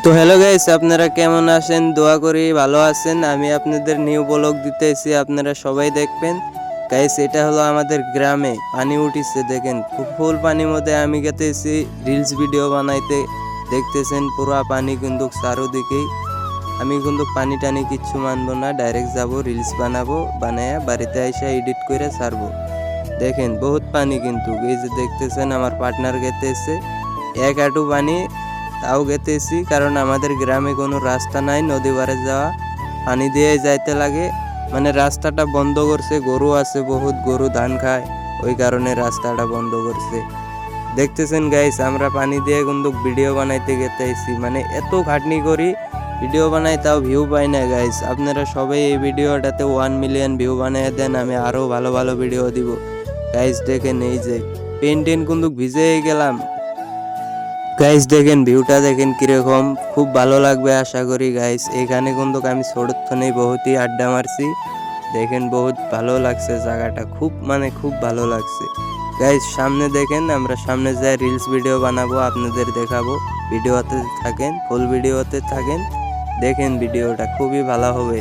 তো hello guys, আপনারা কেমন আছেন? দোয়া করি ভালো আছেন। আমি আপনাদের নিউ ব্লগ দিতেছি, আপনারা সবাই দেখবেন। গাইস, এটা হলো আমাদের গ্রামে পানি উঠিছে, দেখেন ফুল পানির মধ্যে আমি গেতেছি রিলস ভিডিও বানাইতে। দেখতেছেন পুরা পানি কিন্তু চারোদিকেই। আমি কিন্তু পানি টানি কিচ্ছু মানবো না, ডাইরেক্ট যাব রিলস বানাবো, বানায়া বাড়িতে এসে এডিট করে ছাড়বো। দেখেন বহুত পানি কিন্তু, এই যে দেখতেছেন আমার পার্টনার গেতেছে এক হাঁটু পানি, তাও গেতেছি কারণ আমাদের গ্রামে কোনো রাস্তা নাই নদী পাড়ে যাওয়া, পানি দিয়ে যাইতে লাগে। মানে রাস্তাটা বন্ধ করছে, গরু আছে বহুত, গরু ধান খায়, ওই কারণে রাস্তাটা বন্ধ করছে। দেখতেছেন গাইস, আমরা পানি দিয়ে কিন্তু ভিডিও বানাইতে গেতেছি, মানে এত খাটনি করি ভিডিও বানাই তাও ভিউ পাই না গাইস। আপনারা সবাই এই ভিডিওটাতে 1 মিলিয়ন ভিউ বানিয়ে দেন, আমি আরও ভালো ভালো ভিডিও দিব গাইস। দেখেন এই যে পেন কিন্তু ভিজে গেলাম গাইস, দেখেন ভিউটা দেখেন কিরকম, খুব ভালো লাগবে আশা করি গাইস। এখানে কিন্তু আমি ছোট্টনে বহুতই আড্ডা মারছি, দেখেন বহুত ভালো লাগছে জায়গাটা, খুব মানে খুব ভালো লাগছে গাইস। সামনে দেখেন আমরা সামনে যাই রিলস ভিডিও বানাবো, আপনাদের দেখাবো। ভিডিওতে থাকেন, ফুল ভিডিওতে থাকেন, দেখেন ভিডিওটা খুবই ভালো হবে।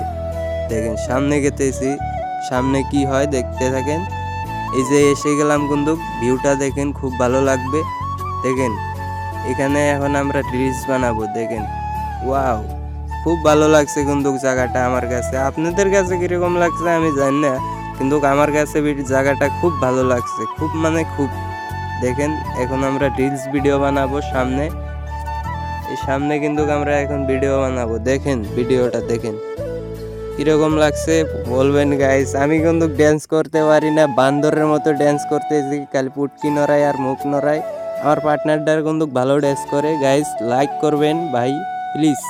দেখেন সামনে গেতেছি, সামনে কি হয় দেখতে থাকেন। এই যে এসে গেলাম কিন্তু, ভিউটা দেখেন খুব ভালো লাগবে। দেখেন এখানে এখন আমরা রিলস বানাবো, দেখেন ওয়াও, খুব ভালো লাগছে কিন্তু জায়গাটা আমার কাছে। আপনাদের কাছে কিরকম লাগছে আমি জানি না, কিন্তু আমার কাছে জায়গাটা খুব ভালো লাগছে, খুব মানে খুব। দেখেন এখন আমরা রিলস ভিডিও বানাবো সামনে, এই সামনে কিন্তু আমরা এখন ভিডিও বানাবো। দেখেন ভিডিওটা দেখেন কিরকম লাগছে বলবেন গাইস। আমি কিন্তু ড্যান্স করতে পারি না, বান্দরের মতো ড্যান্স করতেছি, খালি পুটকি নড়াই আর মুখ নড়াই। আমার পার্টনারটার কিন্তু ভালো ড্যান্স করে গাইস, লাইক করবেন ভাই প্লিজ।